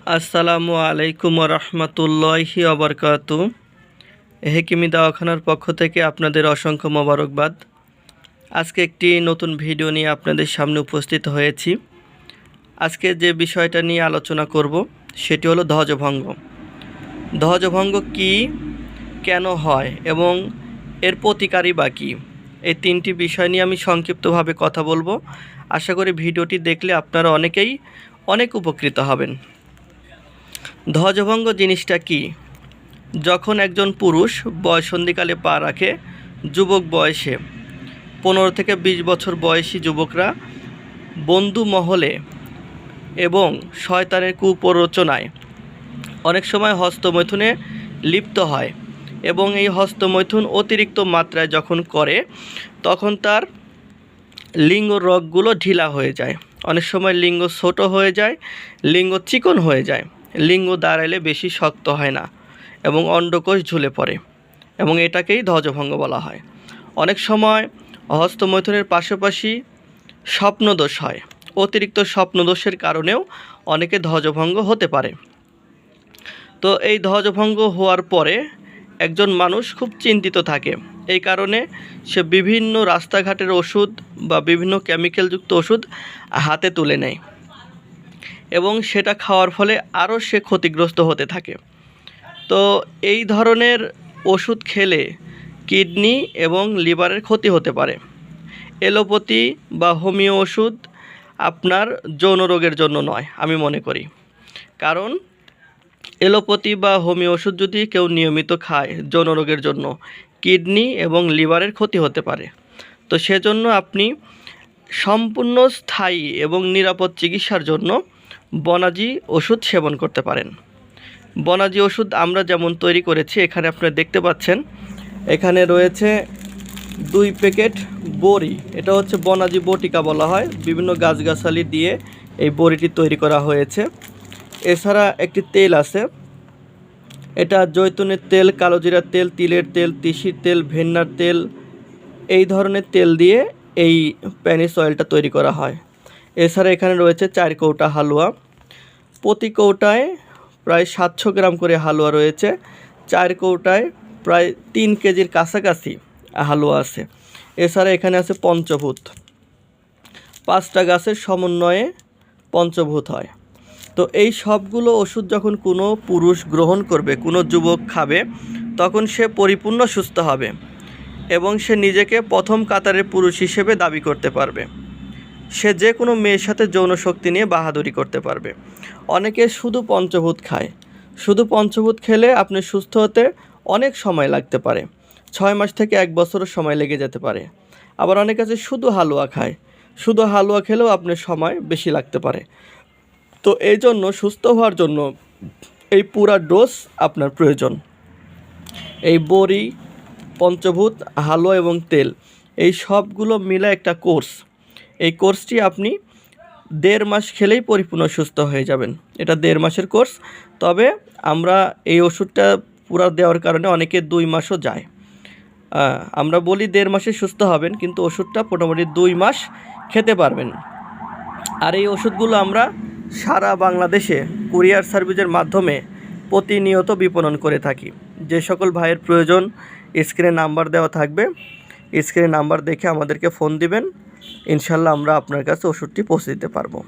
আসসালামু আলাইকুম রহমতুল্লাহি ওবরকাতু। হেকিমি দাওয়াখানার পক্ষ থেকে আপনাদের অসংখ্য মোবারকবাদ। আজকে একটি নতুন ভিডিও নিয়ে আপনাদের সামনে উপস্থিত হয়েছি। আজকে যে বিষয়টা নিয়ে আলোচনা করব সেটি হলো ধ্বজভঙ্গ। ধ্বজভঙ্গ কী, কেন হয় এবং এর প্রতিকারই বা কী, এই তিনটি বিষয় নিয়ে আমি সংক্ষিপ্তভাবে কথা বলবো। আশা করি ভিডিওটি দেখলে আপনারা অনেকেই অনেক উপকৃত হবেন। ধ্বজভঙ্গ জিনিসটা কি? যখন একজন পুরুষ বয়ঃসন্ধিকালে পা রাখে, যুবক বয়সে 15 থেকে 20 বছর বয়সী যুবকরা বন্ধু মহলে এবং শয়তানের কুপ্ররোচনায় অনেক সময় হস্তমৈথুনে লিপ্ত হয় এবং এই হস্তমৈথুন অতিরিক্ত মাত্রায় যখন করে তখন তার লিঙ্গ রগগুলো ঢিলা হয়ে যায়। অনেক সময় লিঙ্গ ছোট হয়ে যায়, লিঙ্গ চিকন হয়ে যায়, লিঙ্গ দাঁড়ালে বেশি শক্ত হয় না এবং অন্ডকোষ ঝুলে পড়ে এবং এটাকেই ধ্বজভঙ্গ বলা হয়। অনেক সময় হস্তমৈথুনের পাশাপাশি স্বপ্নদোষ হয়। অতিরিক্ত স্বপ্নদোষের কারণেও অনেকে ধ্বজভঙ্গ হতে পারে। তো এই ধ্বজভঙ্গ হওয়ার পরে একজন মানুষ খুব চিন্তিত থাকে। এই কারণে সে বিভিন্ন রাস্তাঘাটের ওষুধ বা বিভিন্ন কেমিক্যালযুক্ত ওষুধ হাতে তুলে নেয় এবং সেটা খাওয়ার ফলে আরও সে ক্ষতিগ্রস্ত হতে থাকে। তো এই ধরনের ওষুধ খেলে কিডনি এবং লিভারের ক্ষতি হতে পারে। এলোপ্যাথি বা হোমিও ওষুধ আপনার যৌন রোগের জন্য নয় আমি মনে করি, কারণ এলোপ্যাথি বা হোমিও ওষুধ যদি কেউ নিয়মিত খায় যৌন রোগের জন্য কিডনি এবং লিভারের ক্ষতি হতে পারে। তো সেজন্য আপনি সম্পূর্ণ স্থায়ী এবং নিরাপদ চিকিৎসার জন্য বনাজি ওষুধ সেবন করতে পারেন। বনাজি ওষুধ আমরা যেমন তৈরি করেছি, এখানে আপনারা দেখতে পাচ্ছেন, এখানে রয়েছে 2 প্যাকেট বড়ি। এটা হচ্ছে বনাজি বটিকা বলা হয়। বিভিন্ন গাছগাছালি দিয়ে এই বড়িটি তৈরি করা হয়েছে। এছাড়া একটি তেল আছে, এটা জৈতুনের তেল, কালোজিরার তেল, তিলের তেল, তিসির তেল, ভেন্নার তেল, এই ধরনের তেল দিয়ে এই প্যানিস অয়েলটা তৈরি করা হয়। এছাড়া এখানে রয়েছে 4 কৌটা হালুয়া। প্রতি কৌটায় প্রায় 700 গ্রাম করে হালুয়া রয়েছে। 4 কৌটায় প্রায় 3 কেজির কাছাকাছি হালুয়া আছে। এছাড়া এখানে আছে পঞ্চভূত। 5টা গাছের সমন্বয়ে পঞ্চভূত হয়। তো এই সবগুলো ওষুধ যখন কোনো পুরুষ গ্রহণ করবে, কোনো যুবক খাবে, তখন সে পরিপূর্ণ সুস্থ হবে এবং সে নিজেকে প্রথম কাতারের পুরুষ হিসেবে দাবি করতে পারবে। সে যে কোনো মেয়ের সাথে যৌন শক্তি নিয়ে বাহাদুরি করতে পারবে। অনেকে শুধু পঞ্চভূত খায়। শুধু পঞ্চভূত খেলে আপনি সুস্থ হতে অনেক সময় লাগতে পারে, 6 মাস থেকে 1 বছরও সময় লেগে যেতে পারে। আবার অনেক আছে শুধু হালুয়া খায়। শুধু হালুয়া খেলেও আপনার সময় বেশি লাগতে পারে। তো এই জন্য সুস্থ হওয়ার জন্য এই পুরা ডোজ আপনার প্রয়োজন। এই বড়ি, পঞ্চভূত, হালুয়া এবং তেল, এই সবগুলো মিলে একটা কোর্স। এই কোর্সটি আপনি 1.5 মাস খেলেই পরিপূর্ণ সুস্থ হয়ে যাবেন। এটা 1.5 মাসের কোর্স। তবে আমরা এই ওষুধটা পুরা দেওয়ার কারণে অনেকে 2 মাসও যায়। আমরা বলি 1.5 মাসে সুস্থ হবেন, কিন্তু ওষুধটা মোটামুটি 2 মাস খেতে পারবেন। আর এই ওষুধগুলো আমরা সারা বাংলাদেশে কুরিয়ার সার্ভিসের মাধ্যমে প্রতিনিয়ত বিপণন করে থাকি। যে সকল ভাইয়ের প্রয়োজন স্ক্রিনে নাম্বার দেওয়া থাকবে, স্ক্রিনে নাম্বার দেখে আমাদেরকে ফোন দিবেন। ইনশাল্লাহ আমরা আপনার কাছে ওষুধটি পৌঁছে দিতে পারবো।